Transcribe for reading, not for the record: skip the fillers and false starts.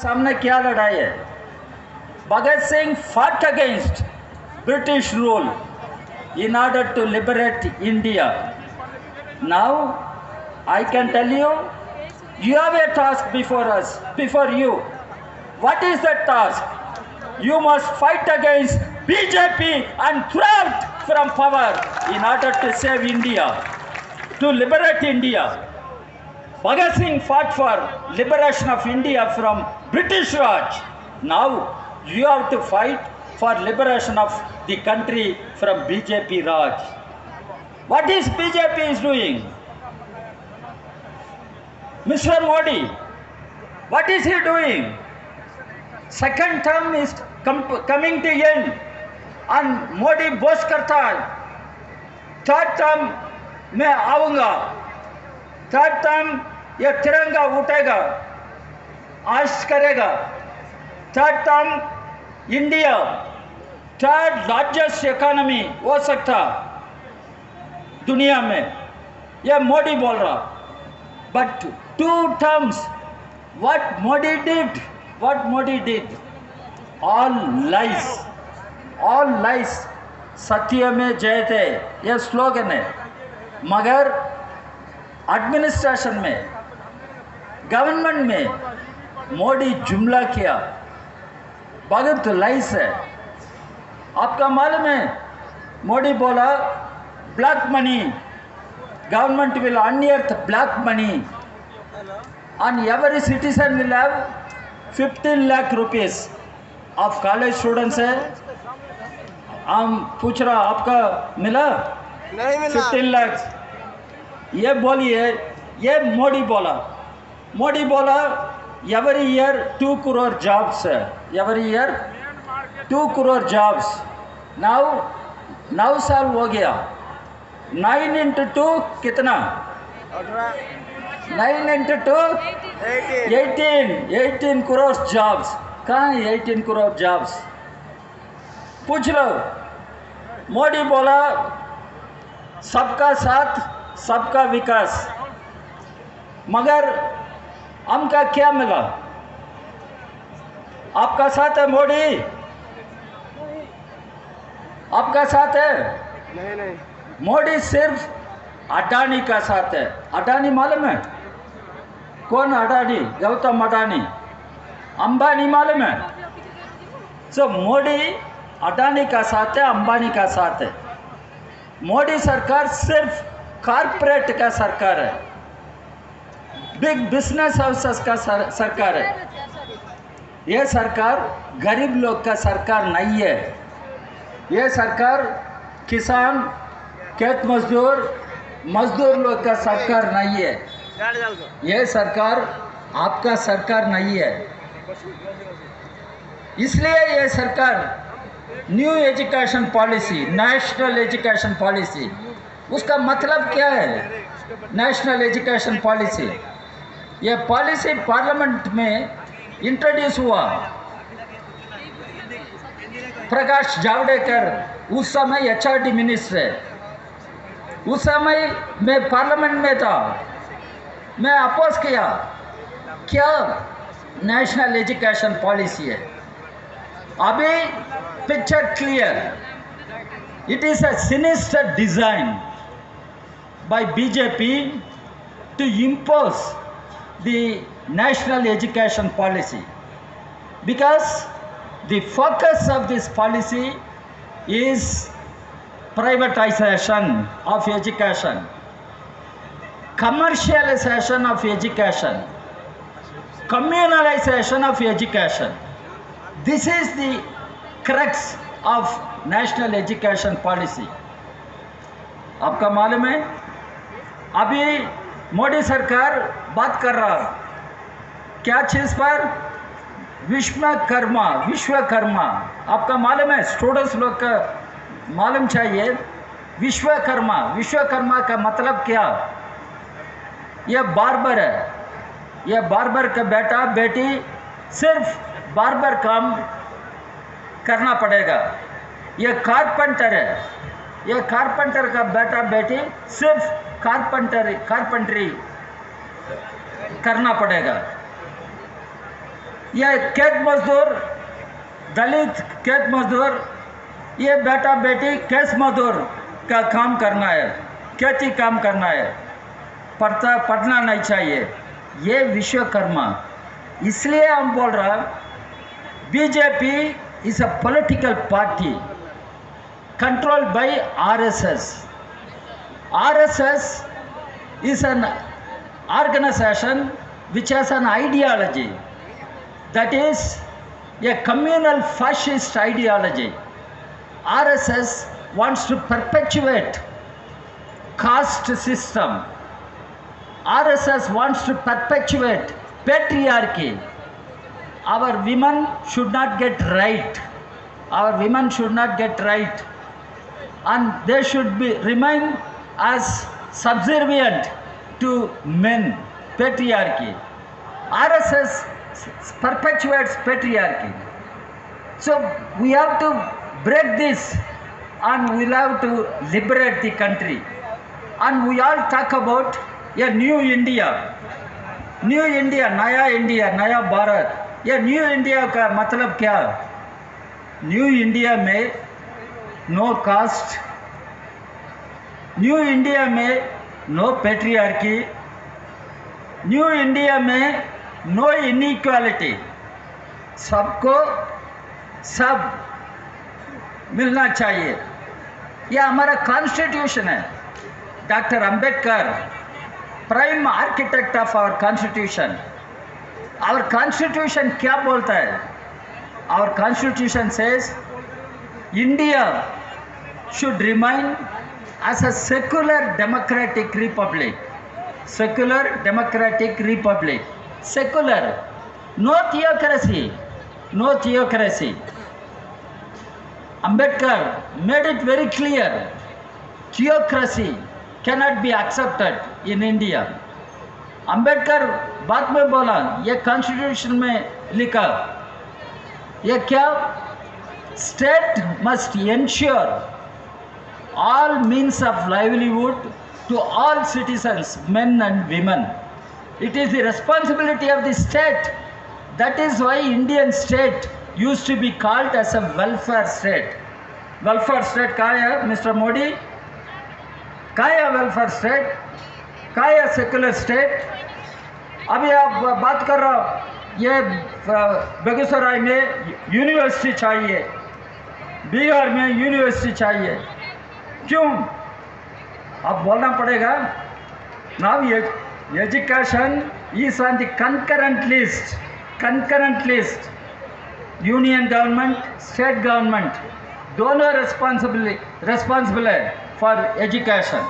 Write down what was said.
सामने क्या लड़ाई है? Bhagat Singh fought against British rule in order to liberate India. Now, I can tell you, you have a task before us, before you. What is that task? You must fight against BJP and throw out from power in order to save India, to liberate India. Bhagat Singh fought for liberation of India from British Raj. Now you have to fight for liberation of the country from BJP Raj. What is BJP is doing? Mr. Modi, what is he doing? Second term is coming to end and Modi boast करता है third term में आऊँगा, third term ये तिरंगा उठेगा, आश करेगा, third term India third largest economy हो सकता दुनिया में, ये मोदी बोल रहा. But 2 terms, what Modi did, all lies, सत्य में जयते, ये स्लोगन है. मगर एडमिनिस्ट्रेशन में, गवर्नमेंट में मोदी जुमला किया, बहुत लाइस है. आपका मालूम है, मोदी बोला black money, government will unearth black money and every citizen will have 15 lakh rupees. आप कॉलेज स्टूडेंट्स है, हम पूछ रहा आपका मिला? नहीं मिला. 15 लाख. ये बोलिए, ये मोदी बोला एवरी ईयर 2 crore जॉब्स है, एवरी ईयर 2 crore जॉब्स. 9 साल हो गया, 9 into 2 कितना? 9 into 2 18 crore जॉब्स. कहाँ है 18 crore जॉब्स? पूछ लो. मोदी बोला सबका साथ सबका विकास, मगर हमका क्या मिला? आपका साथ है मोदी? आपका साथ है? नहीं. मोदी सिर्फ अडानी का साथ है. अडानी मालूम है कौन? अडानी, गौतम अडानी. अंबानी मालूम है? सो मोदी अडानी का साथ है, अंबानी का साथ है. मोदी सरकार सिर्फ कॉर्पोरेट का सरकार है, बिग बिजनेस हाउसेस का सरकार है. यह सरकार गरीब लोग का सरकार नहीं है. यह सरकार किसान, खेत मजदूर लोग का सरकार नहीं है. यह सरकार आपका सरकार नहीं है. इसलिए यह सरकार new education policy, national education policy, उसका मतलब क्या है? नेशनल एजुकेशन पॉलिसी, यह पॉलिसी पार्लियामेंट में इंट्रोड्यूस हुआ. प्रकाश जावड़ेकर उस समय HRD मिनिस्टर है. उस समय मैं पार्लियामेंट में था, मैं अपोज किया. क्या नेशनल एजुकेशन पॉलिसी है? अभी picture clear. It is a sinister design by BJP to impose the national education policy, because the focus of this policy is privatization of education, commercialization of education, communalization of education. This is the crux of national education policy. आपका मालूम है, अभी मोदी सरकार बात कर रहा क्या चीज़ पर? विश्वकर्मा. आपका मालूम है, स्टूडेंट्स लोग का मालूम चाहिए. विश्वकर्मा का मतलब क्या? यह बार्बर है. यह बार्बर का बेटा बेटी सिर्फ बार्बर काम करना पड़ेगा. यह कारपेंटर है. यह कारपेंटर का बेटा बेटी सिर्फ कारपेंटरी करना पड़ेगा. ये खेत मजदूर, दलित खेत मजदूर, ये बेटा बेटी खेत मजदूर का काम करना है, खेती काम करना है, पढ़ना नहीं चाहिए। ये विश्वकर्मा, इसलिए हम बोल रहा BJP is a political party controlled by RSS. RSS is an organization which has an ideology that is a communal fascist ideology. RSS wants to perpetuate caste system. RSS wants to perpetuate patriarchy. Our women should not get right. Our women should not get right. And they should remain as subservient to men, patriarchy. RSS perpetuates patriarchy. So we have to break this and we'll have to liberate the country. And we all talk about a new India. New India, Naya Bharat. ये new India का मतलब क्या? New India में no caste, new India में no patriarchy, new India में no inequality, सबको सब मिलना चाहिए। यह हमारा कॉन्स्टिट्यूशन है। Doctor Ambedkar prime architect of our constitution. Our constitution क्या बोलता है? Our constitution says India should remain as a secular democratic republic. Secular democratic republic. Secular. No theocracy. No theocracy. Ambedkar made it very clear. Theocracy cannot be accepted in India. Ambedkar बाद में बोला, ये constitution में लिखा, ये क्या? State must ensure all means of livelihood to all citizens, men and women. It is the responsibility of the state. That is why Indian state used to be called as a welfare state. Welfare state क्या है, Mr. Modi? क्या है welfare state? क्या है secular state? अभी आप बात कर रहे हो, ये बेगूसराय में यूनिवर्सिटी चाहिए, बिहार में यूनिवर्सिटी चाहिए, क्यों? अब बोलना पड़ेगा। Now education is on the concurrent list. Union government, state government दोनों responsible है फॉर एजुकेशन।